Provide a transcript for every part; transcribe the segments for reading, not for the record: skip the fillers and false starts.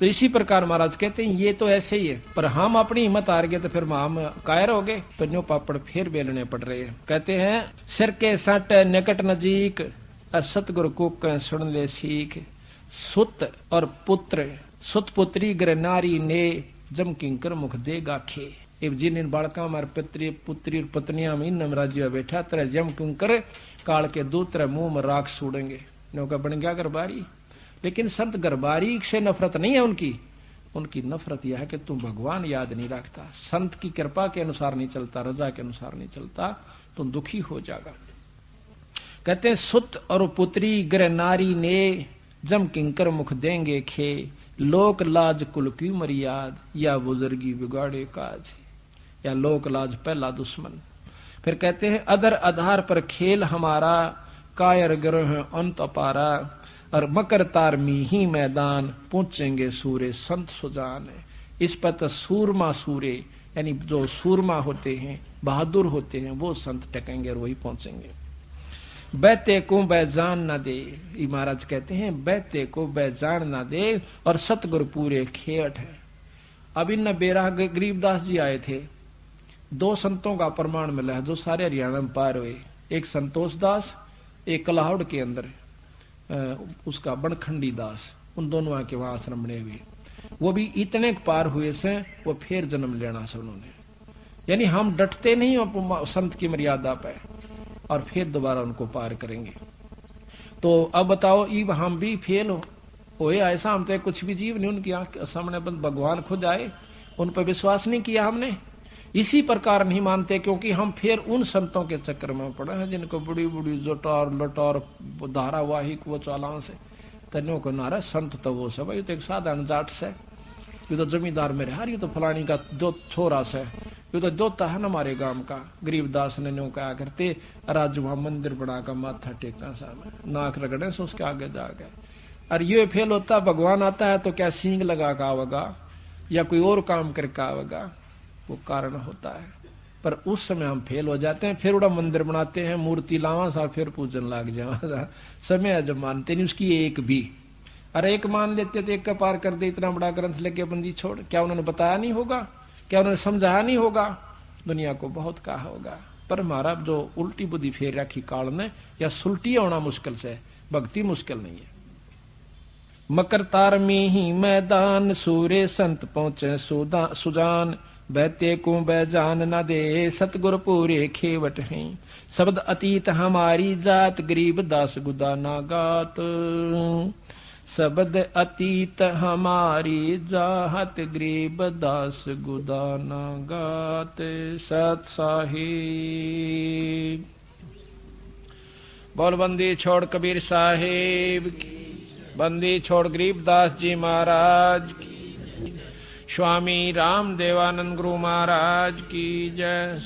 तो इसी प्रकार महाराज कहते हैं ये तो ऐसे ही है, पर हम अपनी हिम्मत हार गए तो फिर हम कायर हो गए, तो न्यू पापड़ फिर बेलने पड़ रहे हैं। कहते हैं सिर के सट निकट नजीक और सतगुरु को सुन ले सीख, सुत और पुत्र सुत पुत्री ग्र नारी ने जम किंकर मुख देगा खे। जिन इन बालका मार पुत्री पुत्री पत्नियां में इन राज्य बैठा तरह जम किंकर काल के दूत मुंह में राख सूडेंगे। नौका बन गया गरबारी। लेकिन संत गरबारी से नफरत नहीं है उनकी नफरत यह है कि तुम भगवान याद नहीं रखता, संत की कृपा के अनुसार नहीं चलता, रजा के अनुसार नहीं चलता, तुम दुखी हो जाएगा। कहते हैं सुत और पुत्री ग्र नारी ने जम किंकर मुख देंगे खे, लोक लाज कुल की मर्याद या बुजुर्गी बिगाड़े काज, या लोक लाज पहला दुश्मन। फिर कहते हैं अदर आधार पर खेल हमारा, कायर ग्रह अंत अपारा, और मकर तार में ही मैदान पहुंचेंगे सूरे संत सुजान। इस पर तो सूरमा सूरे यानी जो सूरमा होते हैं बहादुर होते हैं वो संत टकेंगे और वही पहुंचेंगे। बैते को बैजान ना दे, महाराज कहते हैं बैते को बैजान ना दे और सतगुरु पूरे खेट है। अब इन बेराह गरीबदास जी आए थे, दो संतों का प्रमाण मिला है जो सारे हरियाणा में पार हुए, एक संतोष दास, एक कलाहौड़ के अंदर उसका बनखंडी दास, उन दोनों आके वहां आश्रम बने हुए। वो भी इतने पार हुए से वो फिर जन्म लेना से उन्होंने, यानी हम डटते नहीं संत की मर्यादा पे और फिर दोबारा उनको पार करेंगे। तो अब बताओ इब हम भी फेल हो ऐसा, हम तो कुछ भी जीव नहीं, उनकी आंख सामने बंद भगवान खुद आए, उन पर विश्वास नहीं किया हमने, इसी प्रकार नहीं मानते क्योंकि हम फिर उन संतों के चक्कर में पड़े हैं जिनको बड़ी बड़ी जोटार लटार धारावाहिक वो चालान से तन्यों को नारा संत तो वो सब, ये तो एक साधारण जाट से, ये तो जमींदार मेरे हार, ये तो फलानी का दो छोरा से, ये तो दोता है ना हमारे गांव का। गरीबदास ने न्यों कहा करते राज वहां मंदिर बना कर माथा टेका सामने, नाक रगड़े से उसके आगे जा गए। और ये फेल होता भगवान आता है तो क्या सींग लगा का आवेगा या कोई और काम करके आवेगा, वो कारण होता है। पर उस समय हम फेल हो जाते हैं, फिर उड़ा मंदिर बनाते हैं, मूर्ति लावा सा, फिर पूजन लाग जावा, समय जब मानते नहीं उसकी एक भी। अरे एक मान लेते तो एक का पार कर दे, इतना बड़ा ग्रंथ लेके बंदी छोड़, क्या उन्होंने बताया नहीं होगा, क्या उन्होंने समझाया नहीं होगा, दुनिया को बहुत कहा होगा। पर हमारा जो उल्टी बुद्धि फेर रखी काल ने, या सुलटी होना मुश्किल से, भक्ति मुश्किल नहीं है। मकर तार में ही मैदान सूरे संत पहुंचे सुजान, बैते को बैजान न दे सतगुरु पूरे खेवट हैं, शब्द अतीत हमारी जात गरीब दास गुदा ना गात, शब्द अतीत हमारी जात गरीब दास गुदा ना गात। सत साहिब बोल बंदी छोड़ कबीर साहिब की, बंदी छोड़ गरीबदास जी महाराज की, स्वामी राम देवानंद गुरु महाराज की जय,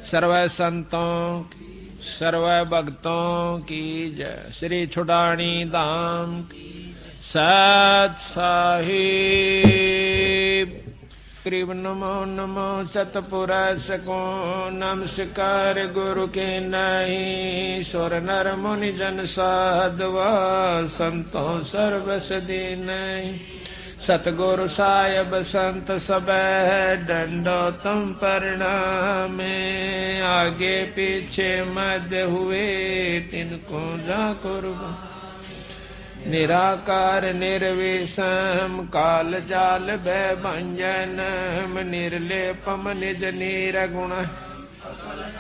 सर्व संतों की सर्व भक्तों की जय, श्री छुड़ानी धाम की सत साहिब। ग्रीब नमो नमो सतपुरुष को नमस्कार गुरु के नहीं, सुर नर मुनि जन साधवा संतों सर्वस दीन, सतगुरु साहिब संत सब डंडो तुम प्रणामे, आगे पीछे मध्य हुए तिनको जा कुर्बान, निराकार निर्विषम काल जाल भय भंजनम, निर्लेपम निज निर्गुण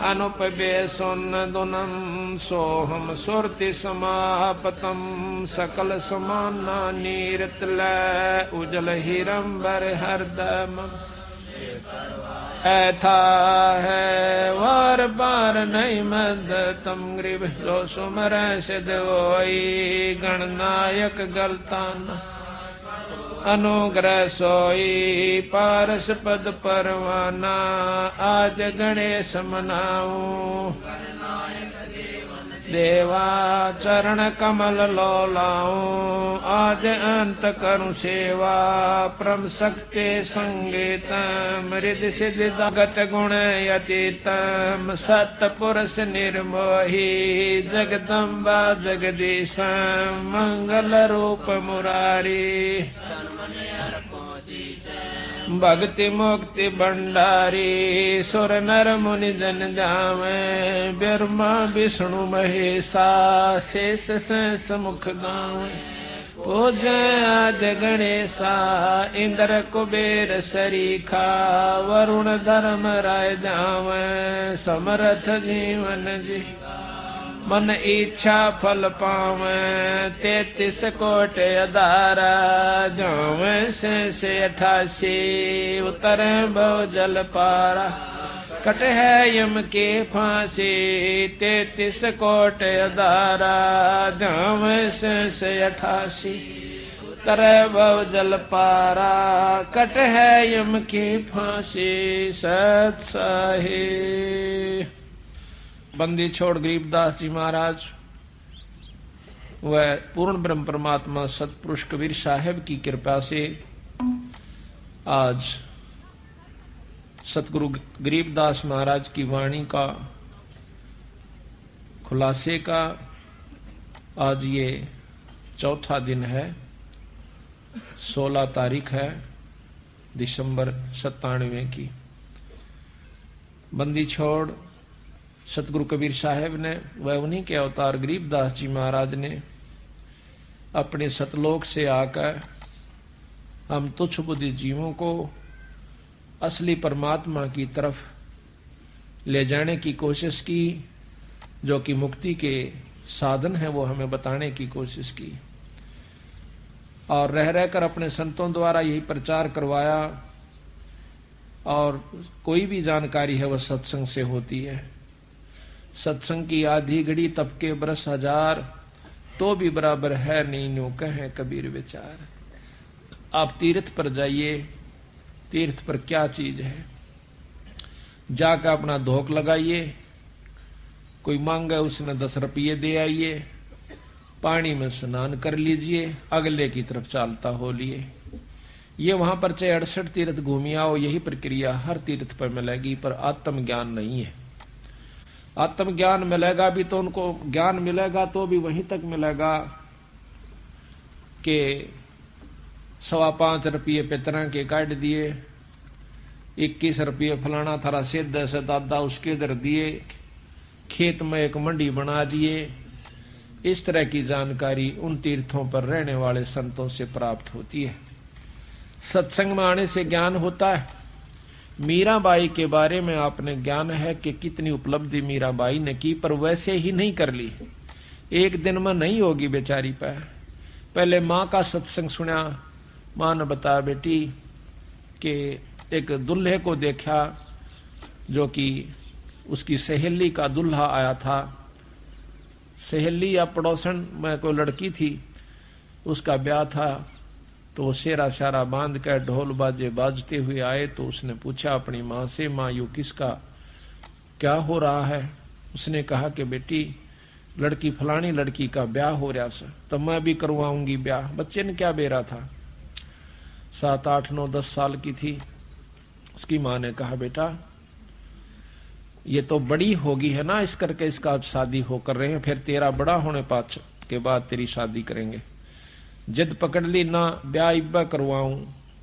अनुपबे सुनदुनम, सोहम सुरति समापतम सकल समाना नीरतल, उजल हिरंबर हरदम ऐथा है वार बार नहीं मद तम गरीब, जो सुमर सिद्ध होई गणनायक गलतान, अनुग्रह सोई पारस पद परवाना, आज गणेश मनाऊं देवा चरण कमल लो लाऊं, आद अंत करूं सेवा, परम शक्ति संगीतम, रिद्धि सिद्धि गत गुण यतीतम, सतपुरुष निर्मोही, जगदम्बा जगदीशम, मंगल रूप मुरारी, भक्ति मुक्ति भंडारी, सुर नर मुनि जन जावे, ब्रह्मा विष्णु महेशा, शेष सहस मुख गावे, पूजै आदि गणेशा, इंद्र कुबेर सरीखा, वरुण धर्म राय जावे, समर्थ जीवन जी, मन इच्छा फल पावे, 33 कोट अधारा, जावे से 88, उतर भव जल पारा, कट है यम के फांसी, 33 कोट अधारा, जावे से 88, उतर भव जल पारा, कट है यम के फांसी। सत साहिब बंदी छोड़ गरीबदास जी महाराज व पूर्ण ब्रह्म परमात्मा सतपुरुष कबीर साहब की कृपा से आज सतगुरु गरीबदास महाराज की वाणी का खुलासे का आज ये चौथा दिन है। 16 तारीख है दिसंबर 97 की। बंदी छोड़ सतगुरु कबीर साहब ने व उन्हीं के अवतार गरीबदास जी महाराज ने अपने सतलोक से आकर हम तुच्छ बुद्धि जीवों को असली परमात्मा की तरफ ले जाने की कोशिश की, जो कि मुक्ति के साधन है वो हमें बताने की कोशिश की, और रह रहकर अपने संतों द्वारा यही प्रचार करवाया। और कोई भी जानकारी है वह सत्संग से होती है। सत्संग की आधी घड़ी तब के बरस हजार, तो भी बराबर है नहीं नो कहे कबीर विचार। आप तीर्थ पर जाइए, तीर्थ पर क्या चीज है, जाकर अपना धोख लगाइए, कोई मांगे उसने 10 रुपये दे आइए, पानी में स्नान कर लीजिए, अगले की तरफ चालता हो लिए। ये वहां पर चाहे 68 तीर्थ घूमी आओ, यही प्रक्रिया हर तीर्थ पर मिलेगी, पर आत्म ज्ञान नहीं है। आत्म ज्ञान मिलेगा भी तो उनको ज्ञान मिलेगा तो भी वहीं तक मिलेगा कि 5.25 रुपये पितरा के काट दिए, 21 रुपये फलाना थारा सिद्ध से दादा उसके दर दिए, खेत में एक मंडी बना दिए। इस तरह की जानकारी उन तीर्थों पर रहने वाले संतों से प्राप्त होती है। सत्संग में आने से ज्ञान होता है। मीराबाई के बारे में आपने ज्ञान है कि कितनी उपलब्धि मीराबाई ने की, पर वैसे ही नहीं कर ली, एक दिन में नहीं होगी बेचारी पर। पहले माँ का सत्संग सुना, माँ ने बताया बेटी कि एक दुल्हे को देखा जो कि उसकी सहेली का दुल्हा आया था। सहेली या पड़ोसन में कोई लड़की थी, उसका ब्याह था, तो वो सेरा शारा बांध कर ढोल बाजे बाजते हुए आए। तो उसने पूछा अपनी माँ से, माँ यू किसका क्या हो रहा है? उसने कहा कि बेटी लड़की फलानी लड़की का ब्याह हो रहा सर, तो मैं भी करवाऊंगी ब्याह। बच्चे ने क्या बेरा था, 7, 8, 9, 10 साल की थी। उसकी माँ ने कहा बेटा ये तो बड़ी होगी है ना, इस करके इसका शादी हो कर रहे हैं, फिर तेरा बड़ा होने पाछ के बाद तेरी शादी करेंगे। जिद पकड़ ली ना ब्याह इब्बा करवाऊं,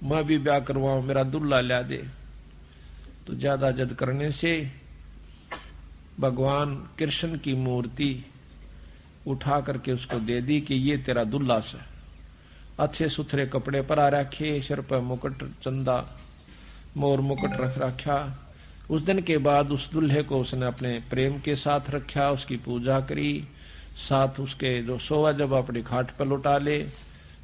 मैं भी ब्याह करवाऊं, मेरा दुल्ला ला दे। तो ज्यादा जिद करने से भगवान कृष्ण की मूर्ति उठा करके उसको दे दी कि ये तेरा दुल्ला से। अच्छे सुथरे कपड़े परा रखे, सिर पर मुकुट चंदा मोर मुकुट रख रखा। उस दिन के बाद उस दुल्हे को उसने अपने प्रेम के साथ रखा, उसकी पूजा करी, साथ उसके जो सोवा जब अपनी खाट पर लुटा ले,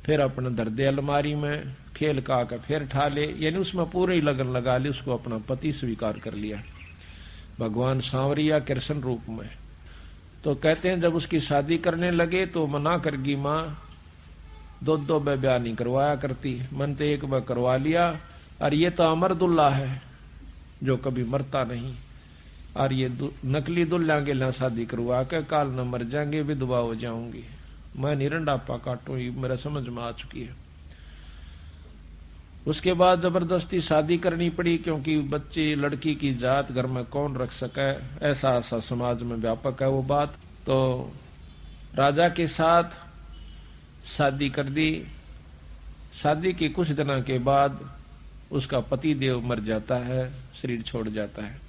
फिर अपने धर दे अलमारी में, खेल का फिर ठा ले, यानी उसमें पूरी लगन लगा ली, उसको अपना पति स्वीकार कर लिया भगवान सांवरिया कृष्ण रूप में। तो कहते हैं जब उसकी शादी करने लगे तो मना करगी माँ, 2 ब्याह नहीं करवाया करती, मन तो एक बार करवा लिया, और ये तो अमर दुल्ला है जो कभी मरता नहीं। और ये नकली दुल्हा के ला शादी करवा के काल न मर जाएंगे, विधवा हो जाऊंगी, मैं निरंडापा काटू, ये मेरा समझ में आ चुकी है। उसके बाद जबरदस्ती शादी करनी पड़ी, क्योंकि बच्ची लड़की की जात घर में कौन रख सके, ऐसा ऐसा समाज में व्यापक है वो बात। तो राजा के साथ शादी कर दी। शादी के कुछ दिनों के बाद उसका पति देव मर जाता है, शरीर छोड़ जाता है।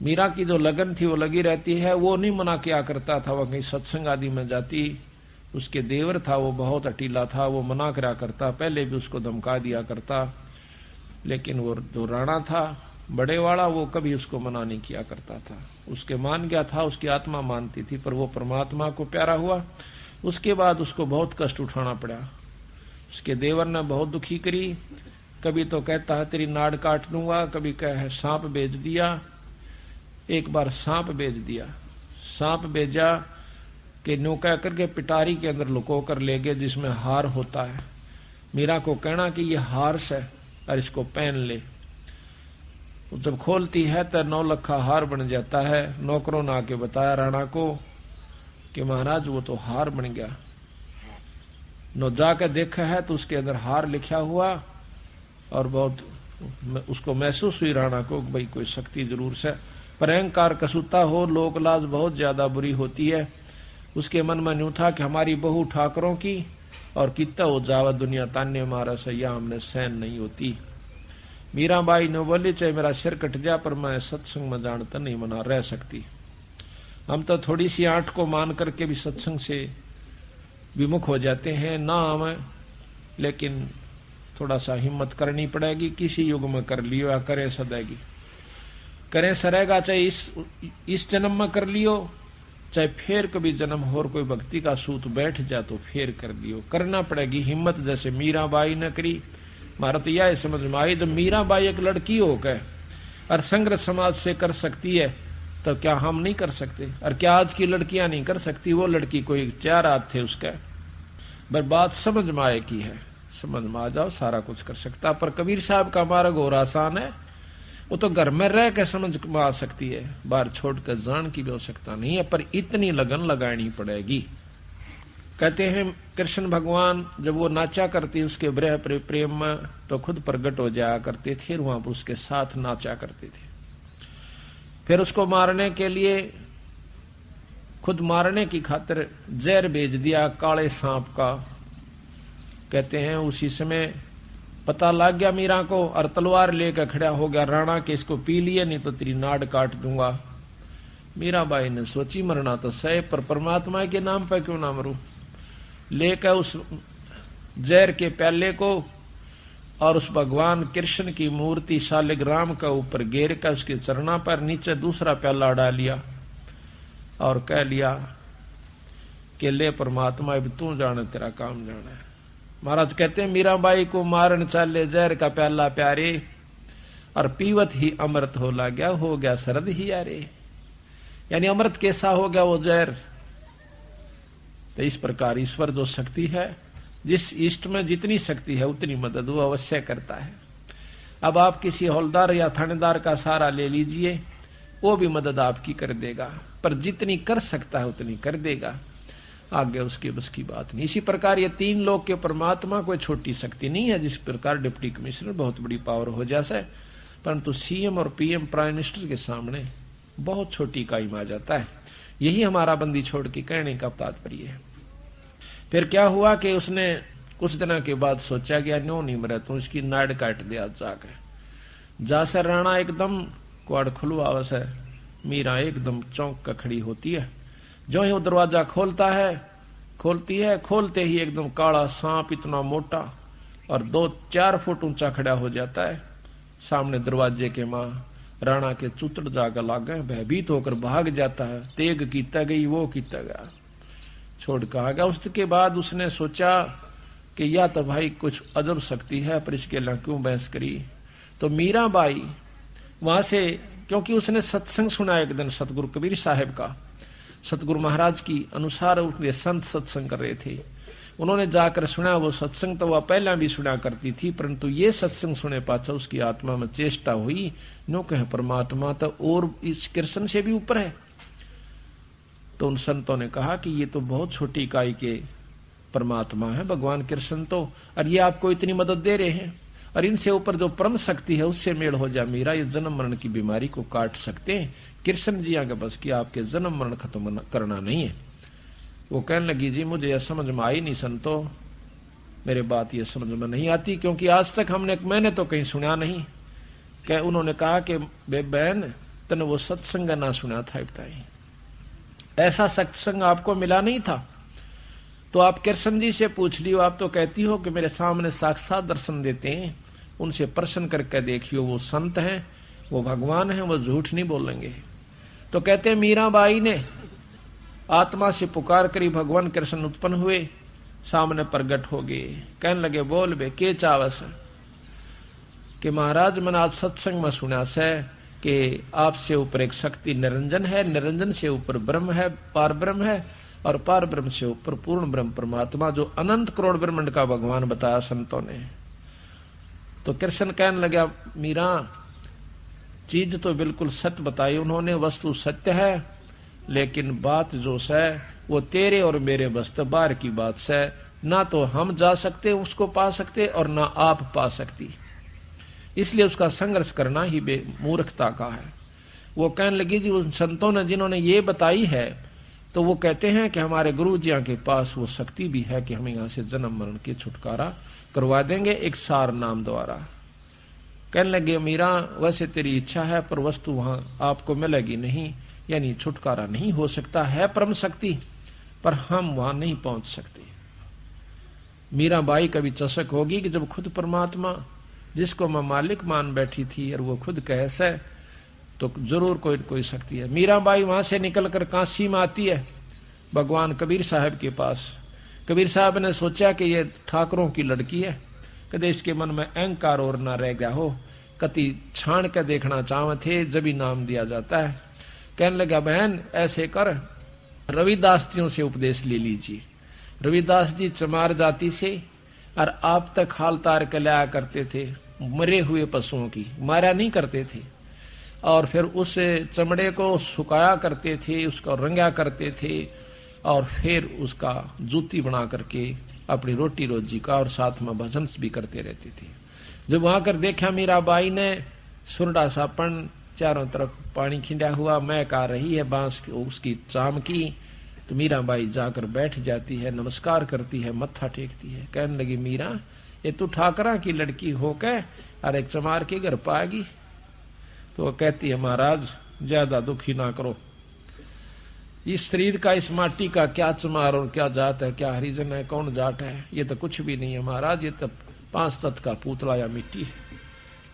मीरा की जो लगन थी वो लगी रहती है, वो नहीं मना किया करता था, वह कहीं सत्संग आदि में जाती। उसके देवर था वो बहुत अटीला था, वो मना करा करता, पहले भी उसको धमका दिया करता, लेकिन वो जो राणा था बड़े वाला, वो कभी उसको मना नहीं किया करता था। उसके मान गया था, उसकी आत्मा मानती थी, पर वो परमात्मा को प्यारा हुआ। उसके बाद उसको बहुत कष्ट उठाना पड़ा। उसके देवर ने बहुत दुखी करी, कभी तो कहता है तेरी नाड़ काट दूंगा, कभी कहे सांप बेच दिया। एक बार सांप बेच दिया, सांप बेचा कि नो कह करके पिटारी के अंदर लुको कर ले गए, जिसमें हार होता है। मीरा को कहना कि ये हार से और इसको पहन ले। जब खोलती है तो 9 लखा हार बन जाता है। नौकरों ने आके बताया राणा को कि महाराज वो तो हार बन गया। नो जाकर देखा है तो उसके अंदर हार लिखा हुआ, और बहुत उसको महसूस हुई राणा को भाई कोई शक्ति जरूर से, पर अहंकार कसूता हो, लोक लाज बहुत ज्यादा बुरी होती है। उसके मन में यूं था कि हमारी बहू ठाकरों की, और कितना हो जावा दुनिया ताने मारा से, या हमने सहन नहीं होती। मीराबाई ने बोली चाहे मेरा सिर कट जा, पर मैं सत्संग में जानता नहीं मना रह सकती। हम तो थोड़ी सी आंट को मान करके भी सत्संग से विमुख हो जाते हैं ना हमें, लेकिन थोड़ा सा हिम्मत करनी पड़ेगी। किसी युग में कर लियो या करे सदैगी, करें सरेगा, चाहे इस जन्म में कर लियो, चाहे फिर कभी जन्म और कोई भक्ति का सूत बैठ जा तो फिर कर लियो, करना पड़ेगी हिम्मत। जैसे मीराबाई ने करी। मारा तो यह समझ में आई, जब मीराबाई एक लड़की होकर और संग्रह समाज से कर सकती है तो क्या हम नहीं कर सकते? और क्या आज की लड़कियां नहीं कर सकती? वो लड़की कोई 4 हाथ थे उसके, पर बात समझ में आए की है, समझ में आ जाओ सारा कुछ कर सकता। पर कबीर साहब का मार्ग और आसान है, वो तो घर में रह के समझ में आ सकती है, बाहर छोड़कर जान की भी आवश्यकता नहीं है, पर इतनी लगन लगानी पड़ेगी। कहते हैं कृष्ण भगवान जब वो नाचा करती उसके विरह प्रेम में, तो खुद प्रकट हो जाया करते थे, वहां पर उसके साथ नाचा करते थे। फिर उसको मारने के लिए, खुद मारने की खातिर जहर भेज दिया काले सांप का। कहते हैं उसी समय पता लग गया मीरा को, और तलवार लेकर खड़ा हो गया राणा के, इसको पी लिए नहीं तो तेरी नाड़ काट दूंगा। मीराबाई ने सोची मरना तो सही, पर परमात्मा के नाम पर क्यों ना मरूं। लेकर उस जहर के प्याले को और उस भगवान कृष्ण की मूर्ति शालिग्राम का ऊपर घेर कर उसके चरणों पर नीचे दूसरा प्याला डाल लिया और कह लिया कि ले परमात्मा अब तू जाने, तेरा काम जाना है। महाराज कहते हैं मीराबाई को मारन चाले जहर का प्याला प्यारे, और पीवत ही अमृत हो ला गया, हो गया शरद ही यारे। यानी अमृत कैसा हो गया वो जहर। तो इस प्रकार ईश्वर जो शक्ति है, जिस इष्ट में जितनी शक्ति है उतनी मदद वो अवश्य करता है। अब आप किसी हौलदार या थानेदार का सहारा ले लीजिए, वो भी मदद आपकी कर देगा, पर जितनी कर सकता है उतनी कर देगा, आगे उसके बस की बात नहीं। इसी प्रकार ये 3 लोग के परमात्मा कोई छोटी शक्ति नहीं है। जिस प्रकार डिप्टी कमिश्नर बहुत बड़ी पावर हो जाए, परंतु सीएम और पीएम प्राइम मिनिस्टर के सामने बहुत छोटी इकाई में आ जाता है। यही हमारा बंदी छोड़ के कहने का तात्पर्य है। फिर क्या हुआ कि उसने कुछ दिनों के बाद सोचा कि नो नहीं मरे तो इसकी नाड़ काट दिया जाकर। जासे राणा एकदम क्वाड़ खुलवावस है, मीरा एकदम चौंक कर खड़ी होती है। जो ही वो दरवाजा खोलती है, खोलते ही एकदम काला सांप इतना मोटा और 2-4 फुट ऊंचा खड़ा हो जाता है सामने दरवाजे के। मां राणा के चुतड़ जाकर लाग गए, भयभीत होकर भाग जाता है। तेग कीता गई, वो कीता गया, छोड़ कर आ गया। उसके बाद उसने सोचा कि या तो भाई कुछ अजब शक्ति है, पर इसके लिए क्यों बहस करी। तो मीराबाई वहां से, क्योंकि उसने सत्संग सुना एक दिन सतगुरु कबीर साहब का, सतगुरु महाराज की अनुसार उनके संत सत्संग कर रहे थे। उन्होंने जाकर सुना, वो सत्संग तो वह पहला भी सुना करती थी, परंतु ये सत्संग सुने पाछा उसकी आत्मा में चेष्टा हुई, नो कहे परमात्मा तो और इस कृष्ण से भी ऊपर है। तो उन संतों ने कहा कि ये तो बहुत छोटी इकाई के परमात्मा है भगवान कृष्ण तो, और ये आपको इतनी मदद दे रहे हैं, और इनसे ऊपर जो परम शक्ति है उससे मेल हो जा मीरा, ये जन्म मरण की बीमारी को काट सकते हैं। कृष्ण जी आगे बस कि आपके जन्म मरण खत्म करना नहीं है। वो कहने लगी, जी मुझे यह समझ में आई नहीं संतो, मेरे बात ये समझ में नहीं आती, क्योंकि आज तक मैंने तो कहीं सुना नहीं। क्या उन्होंने कहा कि बहन तने वो सत्संग ना सुना था, बताई ऐसा सत्संग आपको मिला नहीं था, तो आप कृष्ण जी से पूछ लियो। आप तो कहती हो कि मेरे सामने साक्षात दर्शन देते हैं, उनसे प्रश्न करके देखियो, वो संत हैं, वो भगवान हैं, वो झूठ नहीं बोलेंगे। तो कहते मीराबाई ने आत्मा से पुकार करी, भगवान कृष्ण उत्पन्न हुए, सामने प्रगट हो गए। कहने लगे, बोल बे के चावस कि महाराज मैंने आज सत्संग में सुना से कि आपसे ऊपर एक शक्ति निरंजन है, निरंजन से ऊपर ब्रह्म है, पार ब्रह्म है, और पार ब्रह्म से ऊपर पूर्ण ब्रह्म परमात्मा, जो अनंत करोड़ ब्रह्मांड का भगवान बताया संतों ने। तो कृष्ण कहने लगा, मीरा चीज तो बिल्कुल सत्य बताई उन्होंने, वस्तु सत्य है, लेकिन बात जो है वो तेरे और मेरे बस बाहर की बात है, ना तो हम जा सकते उसको पा सकते और ना आप पा सकती, इसलिए उसका संघर्ष करना ही मूर्खता का है। वो कहने लगी, जी उन संतों ने जिन्होंने ये बताई है, तो वो कहते हैं कि हमारे गुरु जी के पास वो शक्ति भी है कि हम यहाँ से जन्म मरण की छुटकारा करवा देंगे एक सार नाम द्वारा। कहने लगे, मीरा वैसे तेरी इच्छा है, पर वस्तु वहां आपको मिलेगी नहीं, यानी छुटकारा नहीं हो सकता है परम शक्ति, पर हम वहां नहीं पहुंच सकते। मीराबाई का भी चशक होगी कि जब खुद परमात्मा जिसको मैं मालिक मान बैठी थी और वो खुद कहे से, तो जरूर कोई शक्ति है। मीराबाई वहां से निकलकर काशी में आती है भगवान कबीर साहब के पास। कबीर साहब ने सोचा कि ये ठाकरों की लड़की है, कदे इसके मन में अहंकार और ना रह गया हो, कति छाण के देखना चाहते थे, जब ही नाम दिया जाता है। कहने लगा, बहन ऐसे कर, रविदास जियों से उपदेश ले लीजिए। रविदास जी चमार जाति से, और आप तक हाल तार के लाया करते थे मरे हुए पशुओं की, मारा नहीं करते थे, और फिर उस चमड़े को सुखाया करते थे, उसको रंगा करते थे, और फिर उसका जूती बना करके अपनी रोटी रोजी का और साथ में भजन भी करते रहते थे। जब वहां कर देखा मीराबाई ने, सुरडा सापन चारों तरफ पानी खिंडा हुआ, महक आ रही है बांस उसकी चाम की, तो मीराबाई जाकर बैठ जाती है, नमस्कार करती है, मत्था टेकती है। कहने लगी, मीरा ये तू ठाकरा की लड़की हो के और एक चमार के घर पाएगी? तो कहती है, महाराज ज्यादा दुखी ना करो, इस शरीर का, इस माटी का क्या चमार और क्या जात है, क्या हरिजन है, कौन जाट है, ये तो कुछ भी नहीं है महाराज, ये तो 5 तत्व का पुतला या मिट्टी है।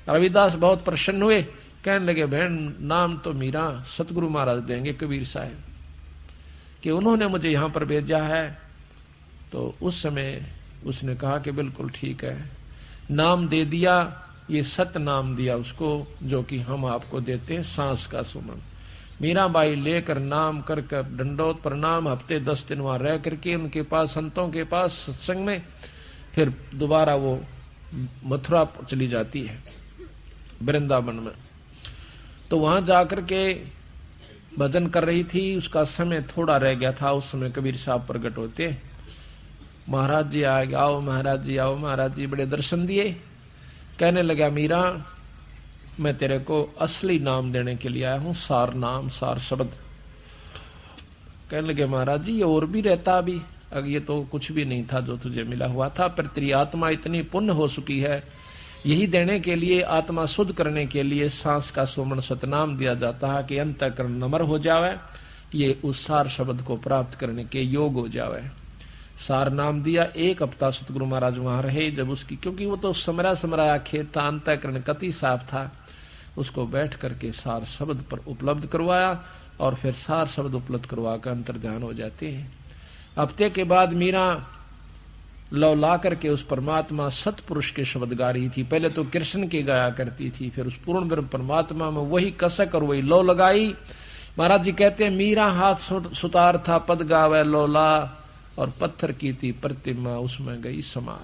रविदास बहुत प्रसन्न हुए, कहने लगे, बहन नाम तो मीरा सतगुरु महाराज देंगे कबीर साहब, कि उन्होंने मुझे यहाँ पर भेजा है। तो उस समय उसने कहा कि बिल्कुल ठीक है, नाम दे दिया, ये सत्य नाम दिया उसको, जो कि हम आपको देते हैं, सांस का सुमन। मीराबाई लेकर नाम करके दंडोत प्रणाम, हफ्ते 10 दिन वहां रह करके उनके पास, संतों के पास सत्संग में, फिर दोबारा वो मथुरा चली जाती है वृंदावन में। तो वहां जाकर के भजन कर रही थी, उसका समय थोड़ा रह गया था। उस समय कबीर साहब प्रकट होते, महाराज जी आओ, महाराज जी आओ, महाराज जी बड़े दर्शन दिए। कहने लगा, मीरा मैं तेरे को असली नाम देने के लिए आया हूं, सार नाम, सार शब्द। कहने लगे, महाराज जी ये और भी रहता अभी, अब ये तो कुछ भी नहीं था जो तुझे मिला हुआ था, पर तेरी आत्मा इतनी पुण्य हो चुकी है, यही देने के लिए, आत्मा शुद्ध करने के लिए सांस का सुमन सतनाम दिया जाता है कि अंतःकरण नम्र हो जावे, ये उस सार शब्द को प्राप्त करने के योग हो जावे। सार नाम दिया। 1 हफ्ता सतगुरु महाराज वहां रहे, जब उसकी, क्योंकि वो तो समराया खेत था, अंतःकरण कति साफ था, उसको बैठ करके सार शब्द पर उपलब्ध करवाया, और फिर सार शब्द उपलब्ध करवा कर अंतर ध्यान हो जाते हैं। हफ्ते के बाद मीरा लौ ला करके उस परमात्मा सतपुरुष के शब्द गा रही थी। पहले तो कृष्ण के गाया करती थी, फिर उस पूर्ण ब्रह्म परमात्मा में वही कसक और वही लौ लगाई। महाराज जी कहते हैं मीरा हाथ सुतार था पद गावे लोला, और पत्थर की थी प्रतिमा उसमें गई समा।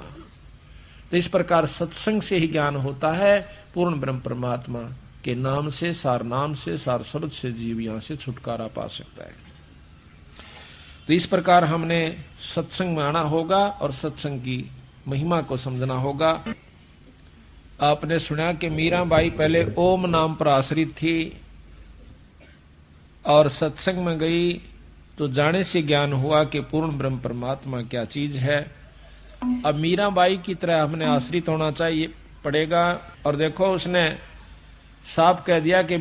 तो इस प्रकार सत्संग से ही ज्ञान होता है। पूर्ण ब्रह्म परमात्मा के नाम से, सार नाम से, सार शब्द से जीव यहां से छुटकारा पा सकता है। तो इस प्रकार हमने सत्संग में आना होगा और सत्संग की महिमा को समझना होगा। आपने सुना कि मीराबाई पहले ओम नाम पर आश्रित थी और सत्संग में गई तो जाने से ज्ञान हुआ कि पूर्ण ब्रह्म परमात्मा क्या चीज है। अब मीराबाई की तरह हमने आश्रित होना चाहिए पड़ेगा। और देखो उसने साफ कह दिया कि